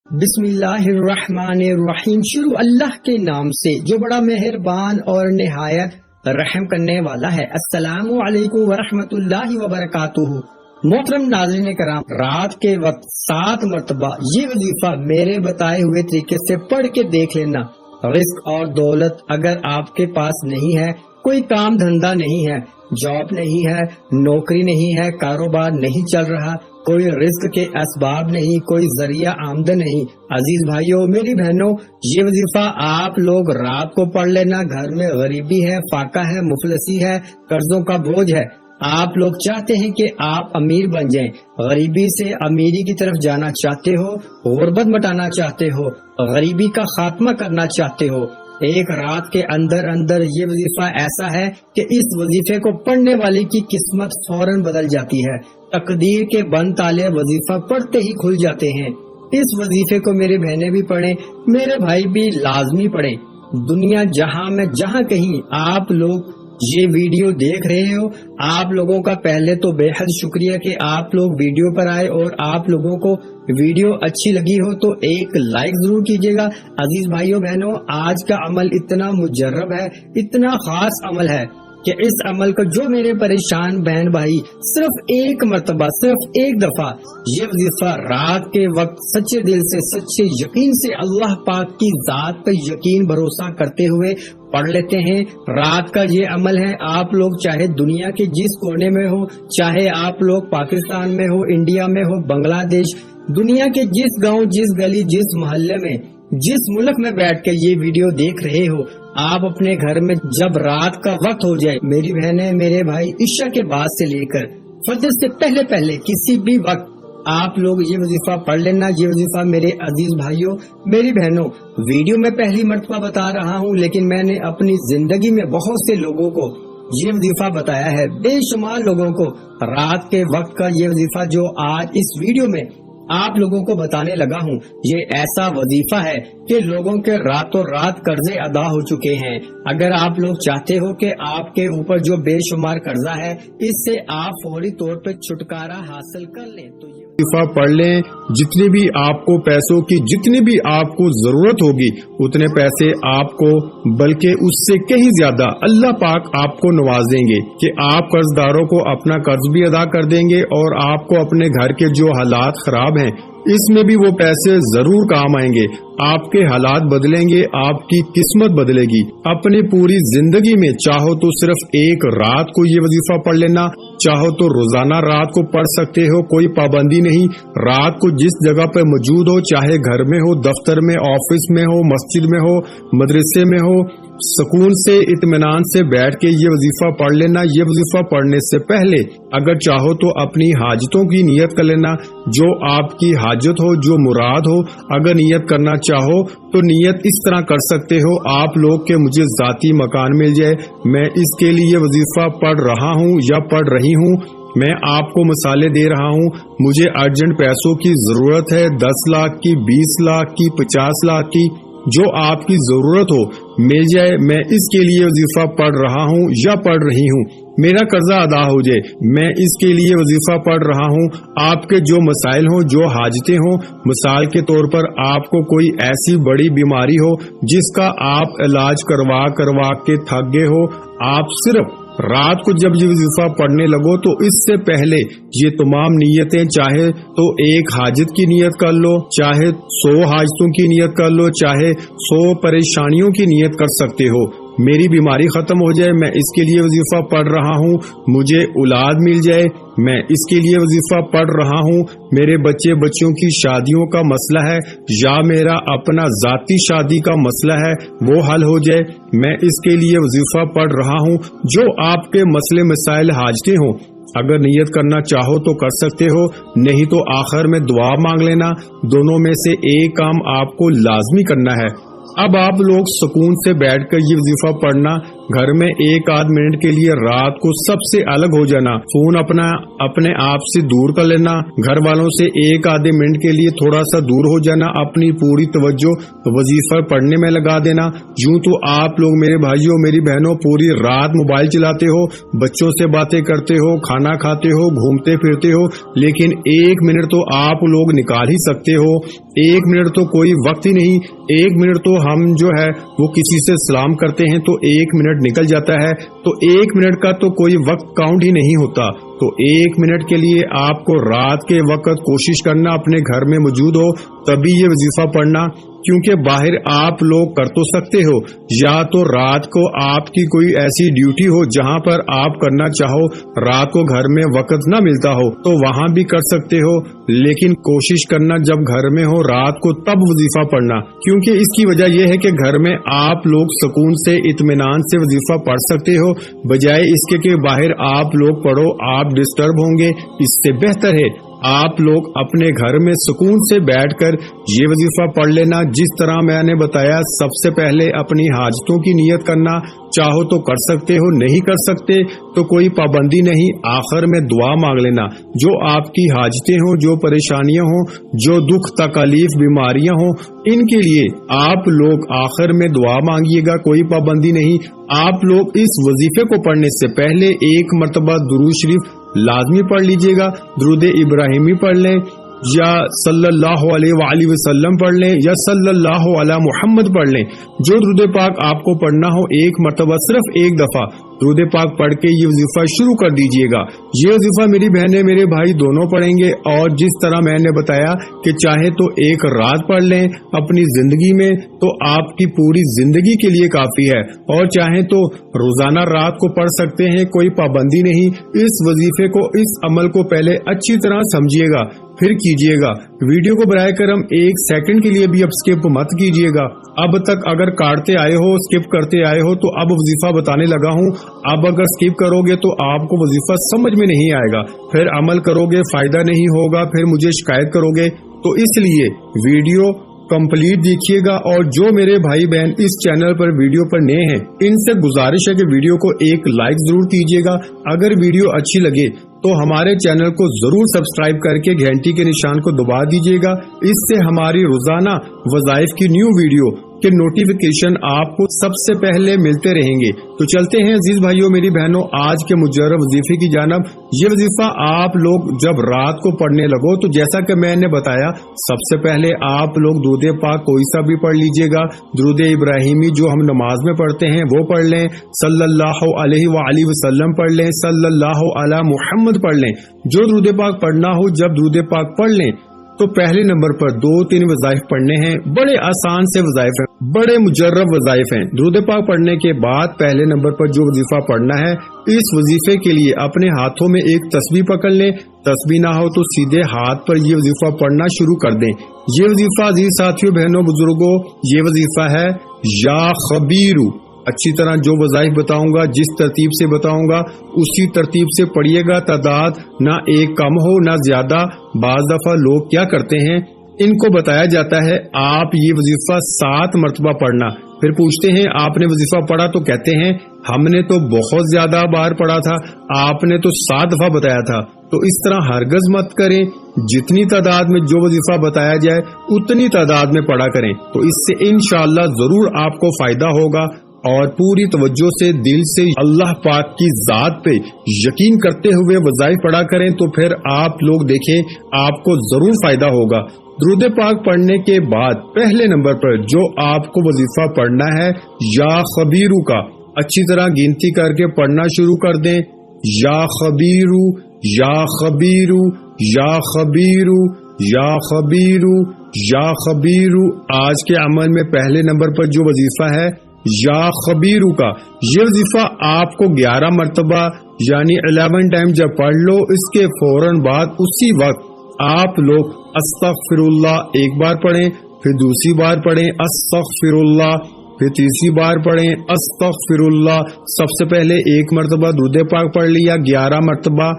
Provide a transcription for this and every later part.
بسم اللہ الرحمن الرحیم۔ شروع اللہ کے نام سے جو بڑا مہربان اور نہایت رحم کرنے والا ہے۔ السلام علیکم ورحمۃ اللہ وبرکاتہ۔ محترم ناظرین کرام، رات کے وقت 7 مرتبہ یہ وظیفہ میرے بتائے ہوئے طریقے سے پڑھ کے دیکھ لینا۔ رزق اور دولت اگر آپ کے پاس نہیں ہے، کوئی کام دھندا نہیں ہے، جاب نہیں ہے، نوکری نہیں ہے، کاروبار نہیں چل رہا، کوئی رزق کے اسباب نہیں، کوئی ذریعہ آمدن نہیں، عزیز بھائیوں میری بہنوں، یہ وظیفہ آپ لوگ رات کو پڑھ لینا۔ گھر میں غریبی ہے، فاقہ ہے، مفلسی ہے، قرضوں کا بوجھ ہے، آپ لوگ چاہتے ہیں کہ آپ امیر بن جائیں، غریبی سے امیری کی طرف جانا چاہتے ہو، غربت مٹانا چاہتے ہو، غریبی کا خاتمہ کرنا چاہتے ہو، ایک رات کے اندر اندر یہ وظیفہ ایسا ہے کہ اس وظیفے کو پڑھنے والے کی قسمت فوراً بدل جاتی ہے، تقدیر کے بند تالے وظیفہ پڑھتے ہی کھل جاتے ہیں۔ اس وظیفے کو میری بہنیں بھی پڑھیں، میرے بھائی بھی لازمی پڑھیں۔ دنیا جہاں میں جہاں کہیں آپ لوگ یہ ویڈیو دیکھ رہے ہو، آپ لوگوں کا پہلے تو بے حد شکریہ کہ آپ لوگ ویڈیو پر آئے، اور آپ لوگوں کو ویڈیو اچھی لگی ہو تو ایک لائک ضرور کیجیے گا۔ عزیز بھائیوں بہنوں، آج کا عمل اتنا مجرب ہے، اتنا خاص عمل ہے کہ اس عمل کو جو میرے پریشان بہن بھائی صرف ایک مرتبہ، صرف ایک دفعہ یہ وظیفہ رات کے وقت سچے دل سے، سچے یقین سے، اللہ پاک کی ذات پر یقین بھروسہ کرتے ہوئے پڑھ لیتے ہیں، رات کا یہ عمل ہے۔ آپ لوگ چاہے دنیا کے جس کونے میں ہو، چاہے آپ لوگ پاکستان میں ہو، انڈیا میں ہو، بنگلہ دیش، دنیا کے جس گاؤں، جس گلی، جس محلے میں، جس ملک میں بیٹھ کے یہ ویڈیو دیکھ رہے ہو، آپ اپنے گھر میں جب رات کا وقت ہو جائے، میری بہنیں میرے بھائی، عشاء کے بعد سے لے کر فجر سے پہلے کسی بھی وقت آپ لوگ یہ وظیفہ پڑھ لینا۔ یہ وظیفہ میرے عزیز بھائیوں میری بہنوں، ویڈیو میں پہلی مرتبہ بتا رہا ہوں، لیکن میں نے اپنی زندگی میں بہت سے لوگوں کو یہ وظیفہ بتایا ہے، بے شمار لوگوں کو رات کے وقت کا یہ وظیفہ جو آج اس ویڈیو میں آپ لوگوں کو بتانے لگا ہوں، یہ ایسا وظیفہ ہے کہ لوگوں کے راتوں رات قرضے ادا ہو چکے ہیں۔ اگر آپ لوگ چاہتے ہو کہ آپ کے اوپر جو بے شمار قرضہ ہے اس سے آپ فوری طور پہ چھٹکارا حاصل کر لیں تو یہ وظیفہ پڑھ لیں۔ جتنے بھی آپ کو پیسوں کی جتنی بھی آپ کو ضرورت ہوگی، اتنے پیسے آپ کو، بلکہ اس سے کہیں زیادہ اللہ پاک آپ کو نواز دیں گے کہ آپ قرض داروں کو اپنا قرض بھی ادا کر دیں گے، اور آپ کو اپنے گھر کے جو حالات خراب ہیں اس میں بھی وہ پیسے ضرور کام آئیں گے، آپ کے حالات بدلیں گے، آپ کی قسمت بدلے گی۔ اپنی پوری زندگی میں چاہو تو صرف ایک رات کو یہ وظیفہ پڑھ لینا، چاہو تو روزانہ رات کو پڑھ سکتے ہو، کوئی پابندی نہیں۔ رات کو جس جگہ پہ موجود ہو، چاہے گھر میں ہو، دفتر میں، آفس میں ہو، مسجد میں ہو، مدرسے میں ہو، سکون سے، اطمینان سے بیٹھ کے یہ وظیفہ پڑھ لینا۔ یہ وظیفہ پڑھنے سے پہلے اگر چاہو تو اپنی حاجتوں کی نیت کر لینا، جو آپ کی حاجت ہو، جو مراد ہو۔ اگر نیت کرنا چاہو تو نیت اس طرح کر سکتے ہو آپ لوگ کہ مجھے ذاتی مکان مل جائے، میں اس کے لیے وظیفہ پڑھ رہا ہوں یا پڑھ رہی ہوں۔ میں آپ کو مثالیں دے رہا ہوں، مجھے ارجنٹ پیسوں کی ضرورت ہے، 10 لاکھ کی، 20 لاکھ کی، 50 لاکھ کی، جو آپ کی ضرورت ہو مل جائے، میں اس کے لیے وظیفہ پڑھ رہا ہوں یا پڑھ رہی ہوں۔ میرا قرضہ ادا ہو جائے، میں اس کے لیے وظیفہ پڑھ رہا ہوں۔ آپ کے جو مسائل ہوں، جو حاجتیں ہوں، مثال کے طور پر آپ کو کوئی ایسی بڑی بیماری ہو جس کا آپ علاج کروا کے تھک گئے ہو، آپ صرف رات کو جب یہ وظیفہ پڑھنے لگو تو اس سے پہلے یہ تمام نیتیں، چاہے تو ایک حاجت کی نیت کر لو، چاہے 100 حاجتوں کی نیت کر لو، چاہے 100 پریشانیوں کی نیت کر سکتے ہو۔ میری بیماری ختم ہو جائے، میں اس کے لیے وظیفہ پڑھ رہا ہوں۔ مجھے اولاد مل جائے، میں اس کے لیے وظیفہ پڑھ رہا ہوں۔ میرے بچوں کی شادیوں کا مسئلہ ہے، یا میرا اپنا ذاتی شادی کا مسئلہ ہے، وہ حل ہو جائے، میں اس کے لیے وظیفہ پڑھ رہا ہوں۔ جو آپ کے مسئلے مسائل حاجتیں ہوں، اگر نیت کرنا چاہو تو کر سکتے ہو، نہیں تو آخر میں دعا مانگ لینا۔ دونوں میں سے ایک کام آپ کو لازمی کرنا ہے۔ اب آپ لوگ سکون سے بیٹھ کر یہ وظیفہ پڑھنا، घर में एक आध मिनट के लिए रात को सबसे अलग हो जाना, फोन अपने आप से दूर कर लेना, घर वालों से एक आधे मिनट के लिए थोड़ा सा दूर हो जाना, अपनी पूरी तवज्जो वजीफा पढ़ने में लगा देना। यूं तो आप लोग मेरे भाइयों मेरी बहनों पूरी रात मोबाइल चलाते हो, बच्चों से बातें करते हो, खाना खाते हो, घूमते फिरते हो, लेकिन एक मिनट तो आप लोग निकाल ही सकते हो। एक मिनट तो कोई वक्त ही नहीं, एक मिनट तो हम जो है वो किसी से सलाम करते हैं तो एक मिनट निकल जाता है, तो एक मिनट का तो कोई वक्त काउंट ही नहीं होता। तो एक मिनट के लिए आपको रात के वक्त कोशिश करना अपने घर में मौजूद हो तभी ये वजीफा पढ़ना, क्योंकि बाहर आप लोग कर तो सकते हो, या तो रात को आपकी कोई ऐसी ड्यूटी हो जहां पर आप करना चाहो, रात को घर में वक्त ना मिलता हो तो वहां भी कर सकते हो, लेकिन कोशिश करना जब घर में हो रात को तब वजीफा पढ़ना, क्योंकि इसकी वजह यह है कि घर में आप लोग सुकून से इत्मीनान से वजीफा पढ़ सकते हो, बजाय इसके कि बाहर आप लोग पढ़ो, आप डिस्टर्ब होंगे। इससे बेहतर है आप लोग अपने घर में सुकून से बैठकर ये वजीफा पढ़ लेना। जिस तरह मैंने बताया, सबसे पहले अपनी हाजतों की नियत करना, चाहो तो कर सकते हो, नहीं कर सकते तो कोई पाबंदी नहीं, आखिर में दुआ मांग लेना। जो आपकी हाजतें हो, जो परेशानियां हो, जो दुख तकलीफ बीमारियां हो, इनके लिए आप लोग आखिर में दुआ मांगिएगा, कोई पाबंदी नहीं। आप लोग इस वजीफे को पढ़ने से पहले एक मर्तबा दुरूद शरीफ लाजमी पढ़ लीजिएगा, दुरूद इब्राहिमी पढ़ लें, या सल्लल्लाहु अलैहि वसल्लम पढ़ लें, या सल्लल्लाहु अला मुहम्मद पढ़ लें। जो दुरूद पाक आपको पढ़ना हो एक मर्तबा सिर्फ एक दफा दुरूद पाक पढ़ के ये वजीफा शुरू कर दीजिएगा। ये वजीफा मेरी बहनें मेरे भाई दोनों पढ़ेंगे, और जिस तरह मैंने बताया कि चाहे तो एक रात पढ़ लें अपनी जिंदगी में तो आपकी पूरी जिंदगी के लिए काफी है, और चाहे तो रोजाना रात को पढ़ सकते हैं, कोई पाबंदी नहीं। इस वजीफे को, इस अमल को पहले अच्छी तरह समझिएगा फिर कीजिएगा। वीडियो को बराए करम एक सेकंड के लिए भी अब स्किप मत कीजिएगा। अब तक अगर काटते आए हो, स्किप करते आए हो तो अब वजीफा बताने लगा हूँ। अब अगर स्किप करोगे तो आपको वजीफा समझ में नहीं आएगा, फिर अमल करोगे फायदा नहीं होगा, फिर मुझे शिकायत करोगे। तो इसलिए वीडियो कंप्लीट देखिएगा, और जो मेरे भाई बहन इस चैनल पर वीडियो पर नए हैं इनसे गुजारिश है कि वीडियो को एक लाइक जरूर कीजिएगा। अगर वीडियो अच्छी लगे तो हमारे चैनल को जरूर सब्सक्राइब करके घंटी के निशान को दबा दीजिएगा। इससे हमारी रोजाना वज़ाइफ की न्यू वीडियो के नोटिफिकेशन आपको सबसे पहले मिलते रहेंगे। तो चलते हैं अजीज भाइयों मेरी बहनों आज के मुजर्रब वजीफे की जानब। ये वजीफा आप लोग जब रात को पढ़ने लगो तो जैसा कि मैंने बताया, सबसे पहले आप लोग दुरूद पाक कोई सा भी पढ़ लीजिएगा। दुरूद इब्राहिमी जो हम नमाज में पढ़ते हैं वो पढ़ लें, सल्लल्लाहु अलैहि वसल्लम पढ़ लें, सल्लल्लाहु अला मुहम्मद पढ़ लें। जो दुरूद पाक पढ़ना हो, जब दुरूद पाक पढ़ लें तो पहले नंबर पर 2-3 वज़ाइफ पढ़ने हैं। बड़े आसान से वज़ाइफ हैं, बड़े मुजर्रब वज़ाइफ हैं। दुरूद पाक पढ़ने के बाद पहले नंबर पर जो वजीफा पढ़ना है, इस वजीफे के लिए अपने हाथों में एक तस्बीह पकड़ लें, तस्बीह ना हो तो सीधे हाथ पर ये वजीफा पढ़ना शुरू कर दें। ये वजीफा अजीज साथियों बहनों बुजुर्गों, ये वजीफा है या खबीरू। अच्छी तरह जो वज़ाइफ बताऊंगा, जिस तरतीब से बताऊंगा उसी तरतीब से पढ़िएगा। तादाद ना एक कम हो ना ज्यादा। बाज दफा लोग क्या करते हैं, इनको बताया जाता है आप ये वजीफा 7 मरतबा पढ़ना, फिर पूछते हैं आपने वजीफा पढ़ा तो कहते हैं हमने तो बहुत ज्यादा बार पढ़ा था, आपने तो 7 दफा बताया था। तो इस तरह हरगज मत करें, जितनी तादाद में जो वजीफा बताया जाए उतनी तादाद में पढ़ा करें, तो इससे इंशाअल्लाह जरूर आपको फायदा होगा। और पूरी तवज्जो से दिल से अल्लाह पाक की जात पे यकीन करते हुए वज़ाइफ पढ़ा करें, तो फिर आप लोग देखें आपको जरूर फायदा होगा। दुरूद पाक पढ़ने के बाद पहले नंबर पर जो आपको वजीफा पढ़ना है या खबीरू का, अच्छी तरह गिनती करके पढ़ना शुरू कर दें। या खबीरू, या खबीरू, या खबीरू, या खबीरू, या खबीरू। आज के अमल में पहले नंबर पर जो वजीफा है या खबीरू का, ये वजीफा आपको 11 मरतबा यानी 11 टाइम जब पढ़ लो, इसके फौरन बाद उसी वक्त आप लोग अस्तगफिरुल्लाह एक बार पढ़ें, फिर दूसरी बार पढ़ें अस्तगफिरुल्लाह, फिर तीसरी बार पढ़ें अस्तगफिरुल्लाह। सबसे पहले 1 मरतबा दुरूद पाक पढ़ लिया, 11 मरतबा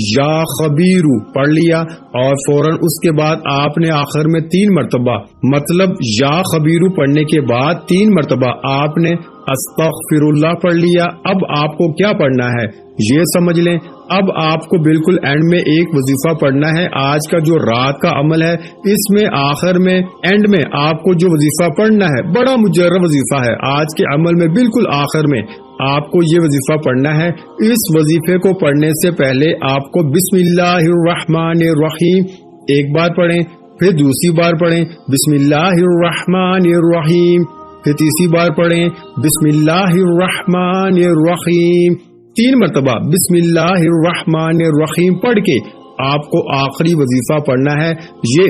या खबीरू पढ़ लिया, और फौरन उसके बाद आपने आखिर में 3 मरतबा, मतलब या खबीरू पढ़ने के बाद 3 मरतबा आपने अस्तगफिरुल्लाह पढ़ लिया। अब आपको क्या पढ़ना है ये समझ लें। अब आपको बिल्कुल एंड में एक वजीफा पढ़ना है। आज का जो रात का अमल है इसमें आखिर में एंड में आपको जो वजीफा पढ़ना है बड़ा मुजर्रब वजीफा है। आज के अमल में बिल्कुल आखिर में आपको ये वजीफा पढ़ना है। इस वजीफे को पढ़ने से पहले आपको बिस्मिल्लाहिर्रहमानिर्रहीम एक बार पढ़ें, फिर दूसरी बार पढ़ें बिस्मिल्लाहिर्रहमानिर्रहीम, फिर तीसरी बार पढ़ें बिस्मिल्लाहिर्रहमानिर्रहीम, 3 मरतबा बिस्मिल्लाहिर्रहमानिर्रहीम पढ़ के आपको आखिरी वजीफा पढ़ना है। ये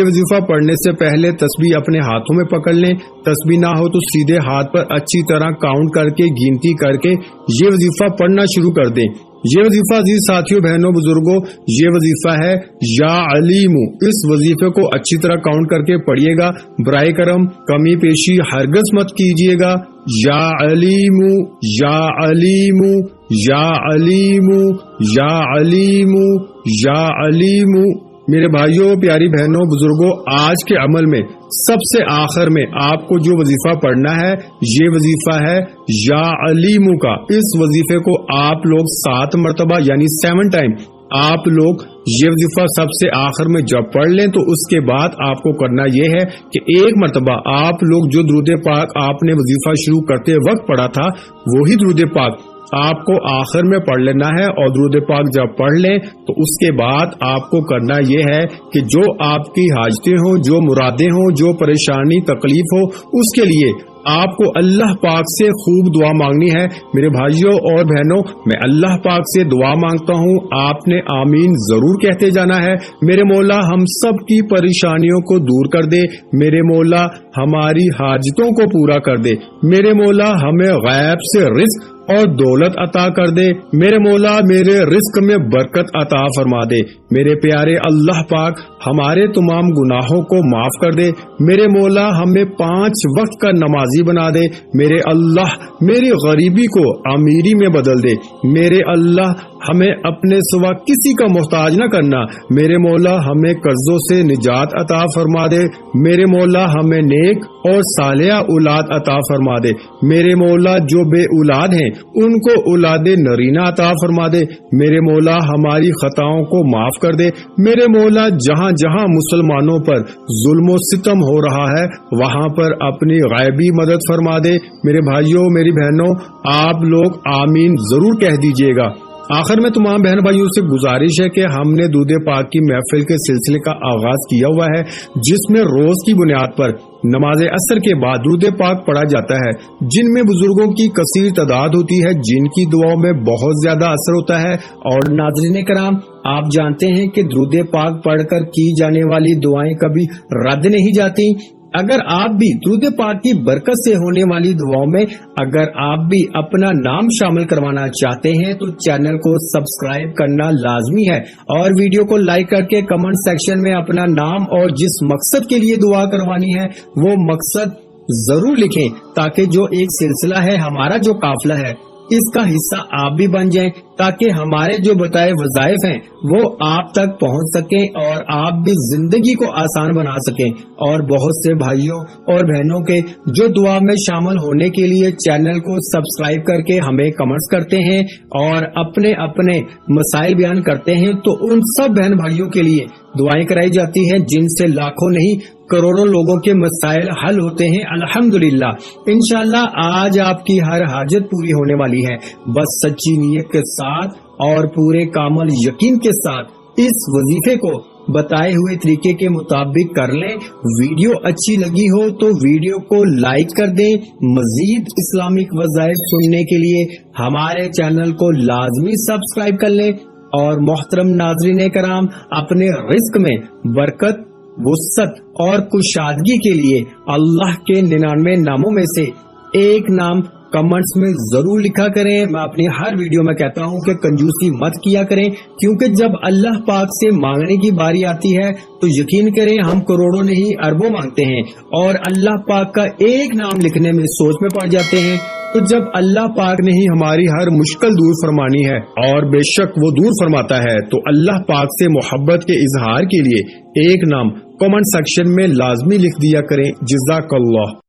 वजीफा पढ़ने से पहले तस्बीह अपने हाथों में पकड़ लें। तस्बीह ना हो तो सीधे हाथ पर अच्छी तरह काउंट करके गिनती करके ये वजीफा पढ़ना शुरू कर दें। ये वजीफा अजीज साथियों बहनों बुजुर्गों ये वजीफा है या अलीमु। इस वजीफे को अच्छी तरह काउंट करके पढ़िएगा। बराए करम कमी पेशी हरगज मत कीजिएगा। या अलीमु या अलीमु या अलीमु या अलीमु या अलीमु। मेरे भाइयों प्यारी बहनों बुजुर्गों आज के अमल में सबसे आखिर में आपको जो वजीफा पढ़ना है ये वजीफा है या अलीमु का। इस वजीफे को आप लोग 7 मरतबा यानी 7 टाइम आप लोग ये वजीफा सबसे आखिर में जब पढ़ लें तो उसके बाद आपको करना ये है कि 1 मरतबा आप लोग जो दुरूद पाक आपने वजीफा शुरू करते वक्त पढ़ा था वही दुरूद पाक आपको आखिर में पढ़ लेना है। और दुरूद पाक जब पढ़ लें तो उसके बाद आपको करना ये है कि जो आपकी हाजतें हो, जो मुरादें हो, जो परेशानी तकलीफ हो उसके लिए आपको अल्लाह पाक से खूब दुआ मांगनी है। मेरे भाइयों और बहनों मैं अल्लाह पाक से दुआ मांगता हूँ, आपने आमीन जरूर कहते जाना है। मेरे मौला हम सब की परेशानियों को दूर कर दे, मेरे मौला हमारी हाजतों को पूरा कर दे, मेरे मौला हमें गैब से रिज़्क और दौलत अता कर दे, मेरे मौला मेरे रिस्क में बरकत अता फरमा दे, मेरे प्यारे अल्लाह पाक हमारे तमाम गुनाहों को माफ कर दे, मेरे मौला हमें 5 वक्त का नमाजी बना दे, मेरे अल्लाह मेरी गरीबी को अमीरी में बदल दे, मेरे अल्लाह हमें अपने सिवा किसी का मोहताज न करना, मेरे मौला हमें कर्जों से निजात अता फरमा दे, मेरे मौला हमें नेक और सालिहा औलाद अता फरमा दे, मेरे मौला जो बे औलाद हैं उनको औलादे नरीना अता फरमा दे, मेरे मौला हमारी खताओं को माफ कर दे, मेरे मौला जहाँ जहाँ मुसलमानों पर जुल्म सितम हो रहा है वहाँ पर अपनी गैबी मदद फरमा दे। मेरे भाइयों मेरी बहनों आप लोग आमीन जरूर कह दीजिएगा। आखिर में तमाम बहन भाइयों से गुजारिश है कि हमने दूध पाक की महफिल के सिलसिले का आगाज किया हुआ है जिसमें रोज की बुनियाद पर नमाज असर के बाद दूध पाक पढ़ा जाता है, जिनमें बुजुर्गों की कसीर तादाद होती है, जिनकी दुआओं में बहुत ज्यादा असर होता है। और नाज़रीन कराम आप जानते हैं कि दूध पाक पढ़कर की जाने वाली दुआएं कभी रद्द नहीं जाती। अगर आप भी दुरूद पाक की बरकत से होने वाली दुआओं में अगर आप भी अपना नाम शामिल करवाना चाहते हैं तो चैनल को सब्सक्राइब करना लाजमी है और वीडियो को लाइक करके कमेंट सेक्शन में अपना नाम और जिस मकसद के लिए दुआ करवानी है वो मकसद जरूर लिखें ताकि जो एक सिलसिला है हमारा जो काफिला है इसका हिस्सा आप भी बन जाएं ताकि हमारे जो बताए वज़ाइफ हैं वो आप तक पहुंच सकें और आप भी जिंदगी को आसान बना सकें। और बहुत से भाइयों और बहनों के जो दुआ में शामिल होने के लिए चैनल को सब्सक्राइब करके हमें कमेंट्स करते हैं और अपने अपने मसाइल बयान करते हैं, तो उन सब बहन भाइयों के लिए दुआएं कराई जाती हैं जिनसे लाखों नहीं करोड़ों लोगों के मसाइल हल होते हैं। अल्हम्दुलिल्लाह इंशाअल्लाह आज आपकी हर हाजत पूरी होने वाली है। बस सच्ची नीयत के साथ और पूरे कामल यकीन के साथ इस वजीफे को बताए हुए तरीके के मुताबिक कर लें। वीडियो अच्छी लगी हो तो वीडियो को लाइक कर दें। मजीद इस्लामिक वज़ाइफ सुनने के लिए हमारे चैनल को लाजमी सब्सक्राइब कर लें। और मोहतरम नाज़रीन कराम अपने रिस्क में बरकत वुसअत और कुशादगी के लिए अल्लाह के 99 नामों में से एक नाम कमेंट्स में जरूर लिखा करें। मैं अपनी हर वीडियो में कहता हूं कि कंजूसी मत किया करें, क्योंकि जब अल्लाह पाक से मांगने की बारी आती है तो यकीन करें हम करोड़ों नहीं अरबों मांगते हैं और अल्लाह पाक का एक नाम लिखने में सोच में पड़ जाते हैं। तो जब अल्लाह पाक ने ही हमारी हर मुश्किल दूर फरमानी है और बेशक वो दूर फरमाता है, तो अल्लाह पाक से मोहब्बत के इजहार के लिए एक नाम कमेंट सेक्शन में लाजमी लिख दिया करें। जज़ाकल्लाह।